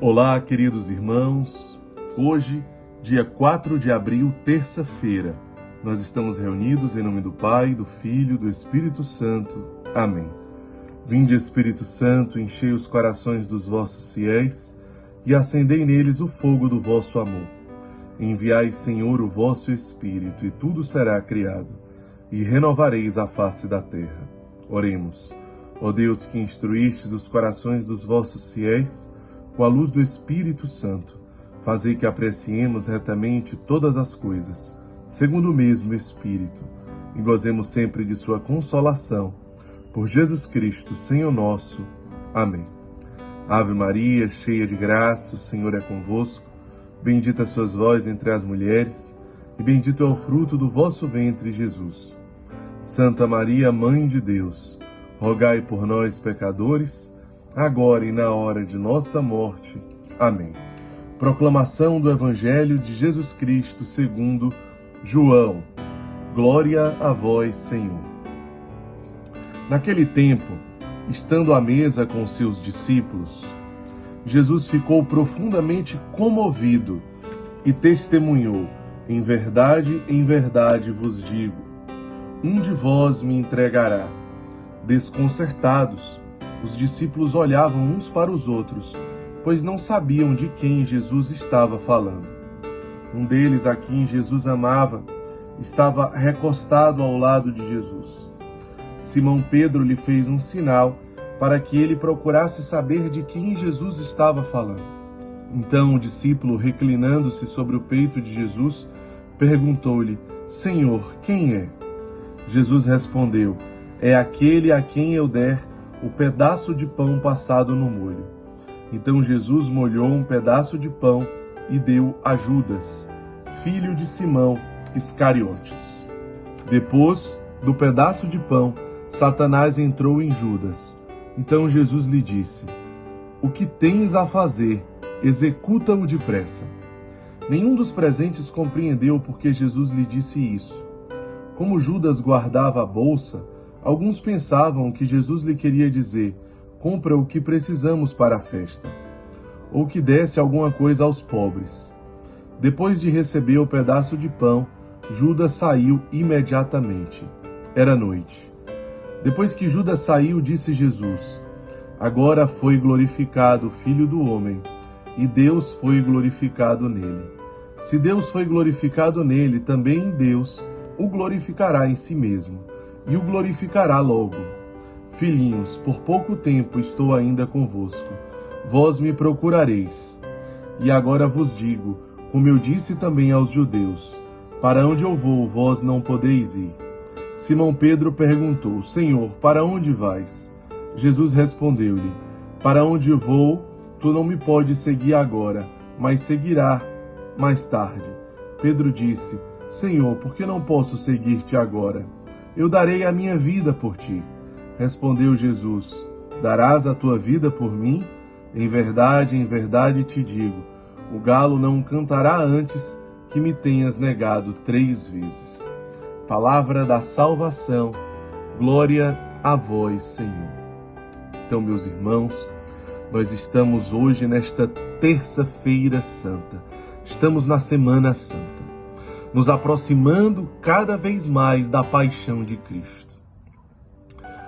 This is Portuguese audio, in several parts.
Olá, queridos irmãos. Hoje, dia 4 de abril, terça-feira, nós estamos reunidos em nome do Pai, do Filho e do Espírito Santo. Amém. Vinde, Espírito Santo, enchei os corações dos vossos fiéis e acendei neles o fogo do vosso amor. Enviai, Senhor, o vosso Espírito, e tudo será criado, e renovareis a face da terra. Oremos. Ó Deus, que instruístes os corações dos vossos fiéis com a luz do Espírito Santo, fazei que apreciemos retamente todas as coisas, segundo o mesmo Espírito, e gozemos sempre de sua consolação. Por Jesus Cristo, Senhor nosso. Amém. Ave Maria, cheia de graça, o Senhor é convosco. Bendita sois vós entre as mulheres, e bendito é o fruto do vosso ventre, Jesus. Santa Maria, Mãe de Deus, rogai por nós, pecadores, agora e na hora de nossa morte. Amém. Proclamação do Evangelho de Jesus Cristo segundo João. Glória a vós, Senhor. Naquele tempo, estando à mesa com seus discípulos, Jesus ficou profundamente comovido e testemunhou: em verdade vos digo, um de vós me entregará. Desconcertados, os discípulos olhavam uns para os outros, pois não sabiam de quem Jesus estava falando. Um deles, a quem Jesus amava, estava recostado ao lado de Jesus. Simão Pedro lhe fez um sinal para que ele procurasse saber de quem Jesus estava falando. Então o discípulo, reclinando-se sobre o peito de Jesus, perguntou-lhe: Senhor, quem é? Jesus respondeu: é aquele a quem eu der o pedaço de pão passado no molho. Então Jesus molhou um pedaço de pão e deu a Judas, filho de Simão Iscariotes. Depois do pedaço de pão, Satanás entrou em Judas. Então Jesus lhe disse: o que tens a fazer, executa-o depressa. Nenhum dos presentes compreendeu porque Jesus lhe disse isso. Como Judas guardava a bolsa, alguns pensavam que Jesus lhe queria dizer: compra o que precisamos para a festa, ou que desse alguma coisa aos pobres. Depois de receber o pedaço de pão, Judas saiu imediatamente. Era noite. Depois que Judas saiu, disse Jesus: agora foi glorificado o Filho do Homem, e Deus foi glorificado nele. Se Deus foi glorificado nele, também Deus o glorificará em si mesmo, e o glorificará logo. Filhinhos, por pouco tempo estou ainda convosco. Vós me procurareis. E agora vos digo, como eu disse também aos judeus: para onde eu vou, vós não podeis ir. Simão Pedro perguntou: Senhor, para onde vais? Jesus respondeu-lhe: para onde eu vou, tu não me podes seguir agora, mas seguirá mais tarde. Pedro disse: Senhor, por que não posso seguir-te agora? Eu darei a minha vida por ti. Respondeu Jesus: darás a tua vida por mim? Em verdade te digo, o galo não cantará antes que me tenhas negado 3 vezes. Palavra da salvação, glória a vós, Senhor. Então, meus irmãos, nós estamos hoje nesta terça-feira santa, estamos na Semana Santa, nos aproximando cada vez mais da paixão de Cristo.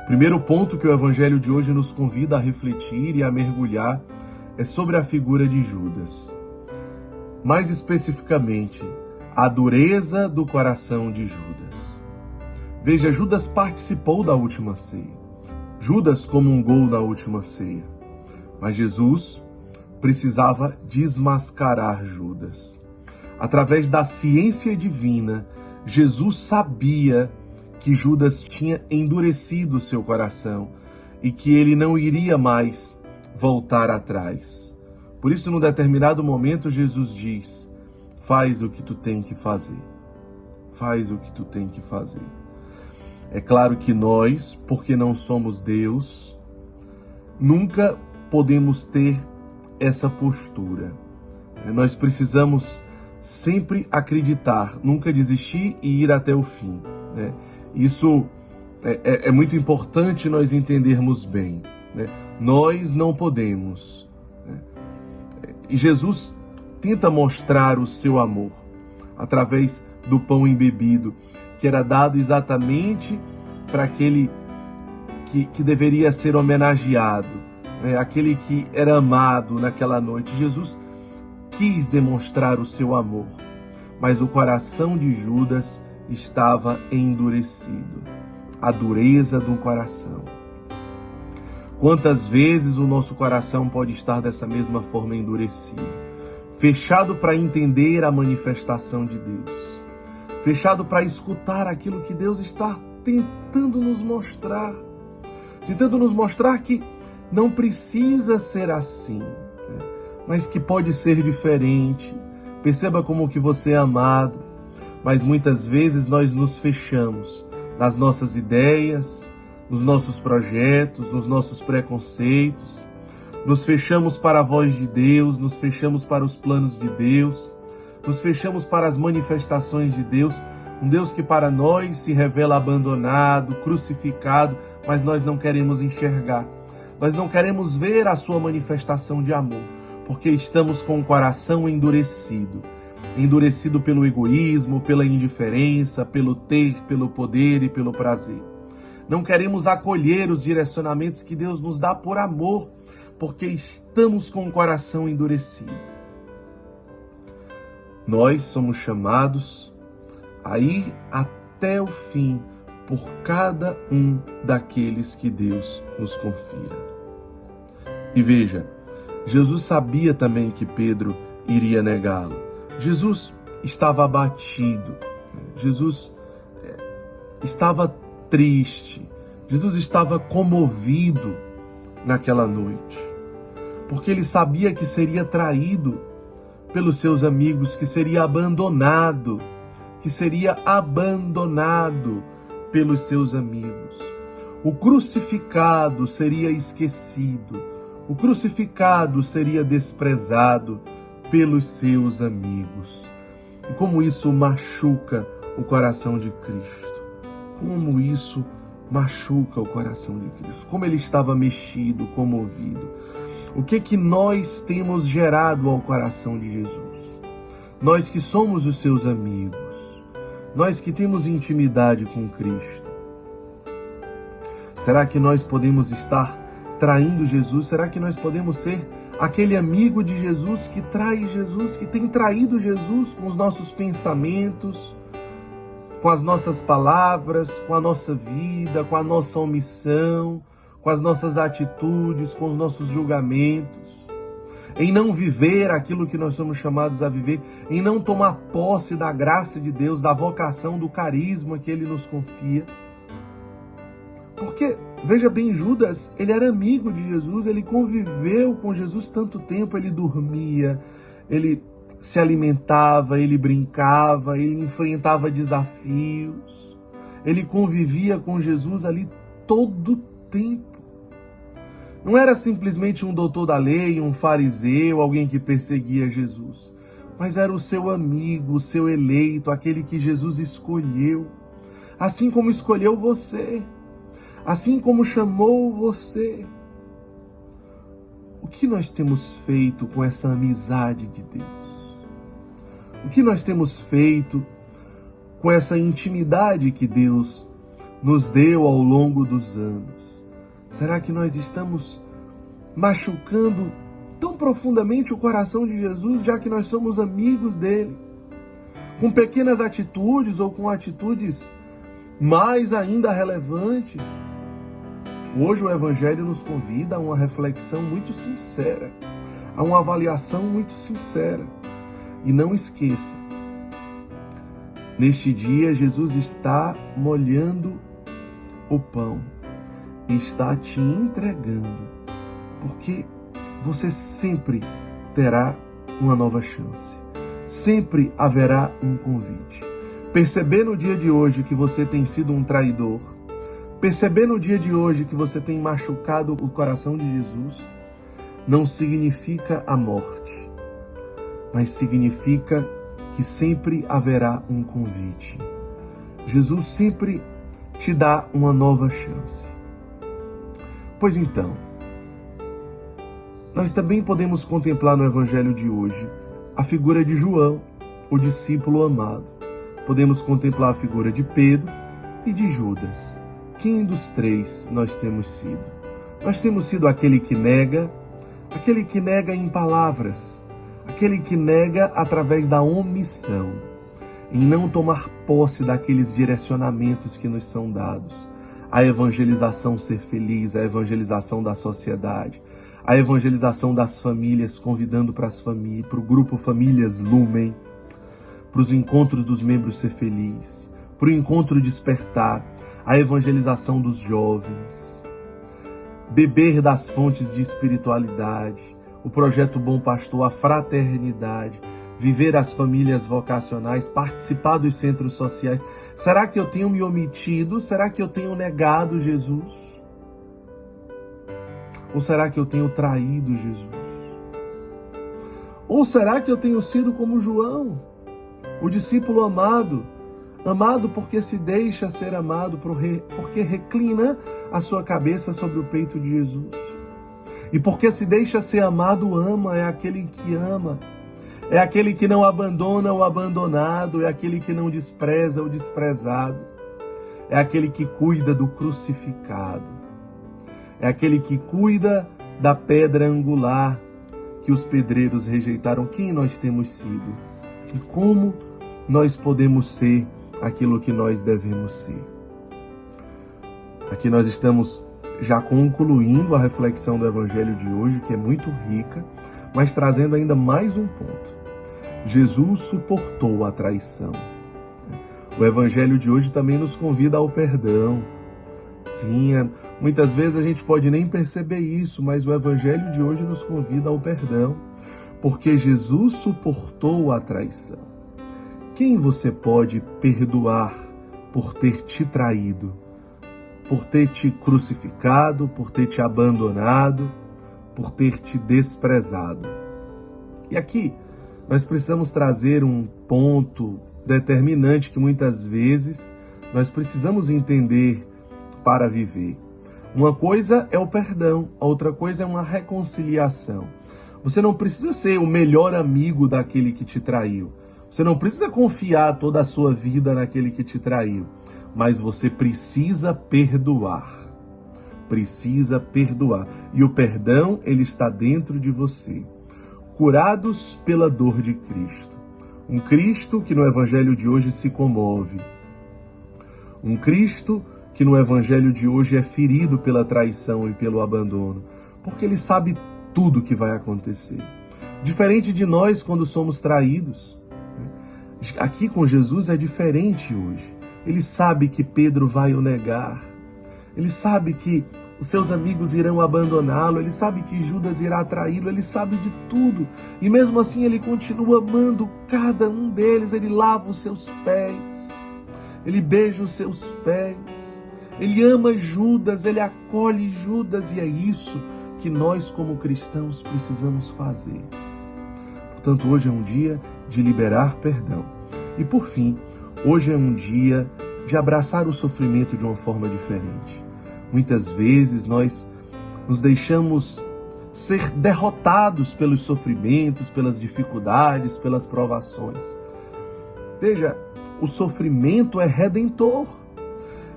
O primeiro ponto que o Evangelho de hoje nos convida a refletir e a mergulhar é sobre a figura de Judas. Mais especificamente, a dureza do coração de Judas. Veja, Judas participou da última ceia. Judas comungou na última ceia. Mas Jesus precisava desmascarar Judas. Através da ciência divina, Jesus sabia que Judas tinha endurecido seu coração e que ele não iria mais voltar atrás. Por isso, num determinado momento, Jesus diz: faz o que tu tem que fazer. Faz o que tu tem que fazer. É claro que nós, porque não somos Deus, nunca podemos ter essa postura. Nós precisamos sempre acreditar, nunca desistir e ir até o fim. Isso é muito importante nós entendermos bem. Nós não podemos E Jesus tenta mostrar o seu amor através do pão embebido, que era dado exatamente para aquele que deveria ser homenageado, né? Aquele que era amado naquela noite. Jesus quis demonstrar o seu amor, mas o coração de Judas estava endurecido. A dureza do coração. Quantas vezes o nosso coração pode estar dessa mesma forma endurecido, fechado para entender a manifestação de Deus, fechado para escutar aquilo que Deus está tentando nos mostrar que não precisa ser assim, né? Mas que pode ser diferente. Perceba como que você é amado, mas muitas vezes nós nos fechamos nas nossas ideias, nos nossos projetos, nos nossos preconceitos, nos fechamos para a voz de Deus, nos fechamos para os planos de Deus, nos fechamos para as manifestações de Deus, um Deus que para nós se revela abandonado, crucificado, mas nós não queremos enxergar, nós não queremos ver a sua manifestação de amor, porque estamos com o coração endurecido pelo egoísmo, pela indiferença, pelo ter, pelo poder e pelo prazer. Não queremos acolher os direcionamentos que Deus nos dá por amor, porque estamos com o coração endurecido. Nós somos chamados a ir até o fim por cada um daqueles que Deus nos confia. E veja, Jesus sabia também que Pedro iria negá-lo. Jesus estava abatido, Jesus estava triste, Jesus estava comovido naquela noite, porque ele sabia que seria traído pelos seus amigos, que seria abandonado pelos seus amigos. O crucificado seria esquecido, o crucificado seria desprezado pelos seus amigos. E como isso machuca o coração de Cristo. Como isso machuca o coração de Cristo. Como ele estava mexido, comovido. O que nós temos gerado ao coração de Jesus? Nós que somos os seus amigos. Nós que temos intimidade com Cristo. Será que nós podemos estar traindo Jesus? Será que nós podemos ser aquele amigo de Jesus que trai Jesus, que tem traído Jesus com os nossos pensamentos, com as nossas palavras, com a nossa vida, com a nossa omissão, com as nossas atitudes, com os nossos julgamentos, em não viver aquilo que nós somos chamados a viver, em não tomar posse da graça de Deus, da vocação, do carisma que Ele nos confia. Porque, veja bem, Judas, ele era amigo de Jesus, ele conviveu com Jesus tanto tempo, ele dormia, ele se alimentava, ele brincava, ele enfrentava desafios, ele convivia com Jesus ali todo o tempo. Não era simplesmente um doutor da lei, um fariseu, alguém que perseguia Jesus, mas era o seu amigo, o seu eleito, aquele que Jesus escolheu, assim como escolheu você, assim como chamou você. O que nós temos feito com essa amizade de Deus? O que nós temos feito com essa intimidade que Deus nos deu ao longo dos anos? Será que nós estamos machucando tão profundamente o coração de Jesus, já que nós somos amigos dele? Com pequenas atitudes ou com atitudes mais ainda relevantes? Hoje o Evangelho nos convida a uma reflexão muito sincera, a uma avaliação muito sincera. E não esqueça, neste dia Jesus está molhando o pão e está te entregando, porque você sempre terá uma nova chance, sempre haverá um convite. Perceber no dia de hoje que você tem sido um traidor, perceber no dia de hoje que você tem machucado o coração de Jesus, não significa a morte, mas significa que sempre haverá um convite. Jesus sempre te dá uma nova chance. Pois então, nós também podemos contemplar no Evangelho de hoje a figura de João, o discípulo amado. Podemos contemplar a figura de Pedro e de Judas. Quem dos três nós temos sido? Nós temos sido aquele que nega em palavras, aquele que nega através da omissão, em não tomar posse daqueles direcionamentos que nos são dados. A evangelização ser feliz, a evangelização da sociedade, a evangelização das famílias, convidando para o grupo Famílias Lumen, para os encontros dos membros ser feliz, para o encontro despertar, a evangelização dos jovens, beber das fontes de espiritualidade, o projeto Bom Pastor, a fraternidade, viver as famílias vocacionais, participar dos centros sociais. Será que eu tenho me omitido? Será que eu tenho negado Jesus? Ou será que eu tenho traído Jesus? Ou será que eu tenho sido como João, o discípulo amado, amado porque se deixa ser amado, porque reclina a sua cabeça sobre o peito de Jesus? E porque se deixa ser amado, ama, é aquele que ama. É aquele que não abandona o abandonado, é aquele que não despreza o desprezado. É aquele que cuida do crucificado. É aquele que cuida da pedra angular que os pedreiros rejeitaram. Quem nós temos sido? E como nós podemos ser aquilo que nós devemos ser? Aqui nós estamos já concluindo a reflexão do Evangelho de hoje, que é muito rica, mas trazendo ainda mais um ponto. Jesus suportou a traição. O Evangelho de hoje também nos convida ao perdão. Sim, muitas vezes a gente pode nem perceber isso, mas o Evangelho de hoje nos convida ao perdão, porque Jesus suportou a traição. Quem você pode perdoar por ter te traído, por ter te crucificado, por ter te abandonado, por ter te desprezado? E aqui nós precisamos trazer um ponto determinante que muitas vezes nós precisamos entender para viver. Uma coisa é o perdão, a outra coisa é uma reconciliação. Você não precisa ser o melhor amigo daquele que te traiu. Você não precisa confiar toda a sua vida naquele que te traiu. Mas você precisa perdoar. Precisa perdoar. E o perdão, ele está dentro de você. Curados pela dor de Cristo. Um Cristo que no Evangelho de hoje se comove. Um Cristo que no Evangelho de hoje é ferido pela traição e pelo abandono, porque ele sabe tudo o que vai acontecer. Diferente de nós quando somos traídos. Aqui com Jesus é diferente hoje. Ele sabe que Pedro vai o negar. Ele sabe que os seus amigos irão abandoná-lo. Ele sabe que Judas irá traí-lo. Ele sabe de tudo. E mesmo assim ele continua amando cada um deles. Ele lava os seus pés. Ele beija os seus pés. Ele ama Judas, ele acolhe Judas, e é isso que nós como cristãos precisamos fazer. Portanto, hoje é um dia de liberar perdão. E por fim, hoje é um dia de abraçar o sofrimento de uma forma diferente. Muitas vezes nós nos deixamos ser derrotados pelos sofrimentos, pelas dificuldades, pelas provações. Veja, o sofrimento é redentor.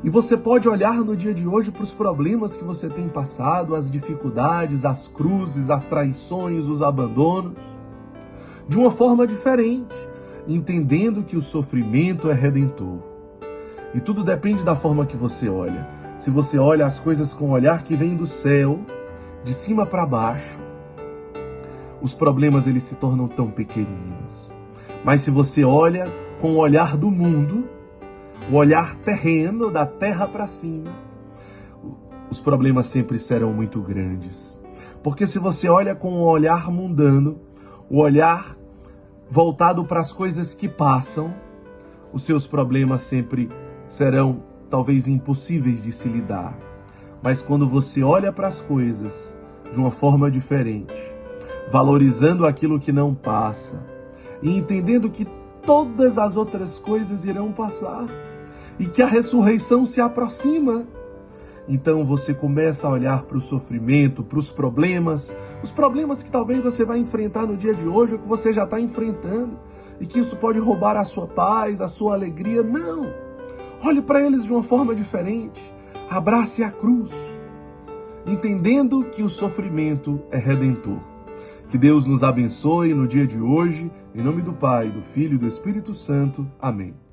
E você pode olhar no dia de hoje para os problemas que você tem passado, as dificuldades, as cruzes, as traições, os abandonos, de uma forma diferente, entendendo que o sofrimento é redentor. E tudo depende da forma que você olha. Se você olha as coisas com o olhar que vem do céu, de cima para baixo, os problemas eles se tornam tão pequeninos. Mas se você olha com o olhar do mundo, o olhar terreno, da terra para cima, os problemas sempre serão muito grandes. Porque se você olha com o olhar mundano, o olhar voltado para as coisas que passam, os seus problemas sempre serão talvez impossíveis de se lidar. Mas quando você olha para as coisas de uma forma diferente, valorizando aquilo que não passa e entendendo que todas as outras coisas irão passar, e que a ressurreição se aproxima, Então você começa a olhar para o sofrimento, para os problemas que talvez você vai enfrentar no dia de hoje, ou que você já está enfrentando, e que isso pode roubar a sua paz, a sua alegria. Não! Olhe para eles de uma forma diferente. Abrace a cruz, entendendo que o sofrimento é redentor. Que Deus nos abençoe no dia de hoje, em nome do Pai, do Filho e do Espírito Santo. Amém.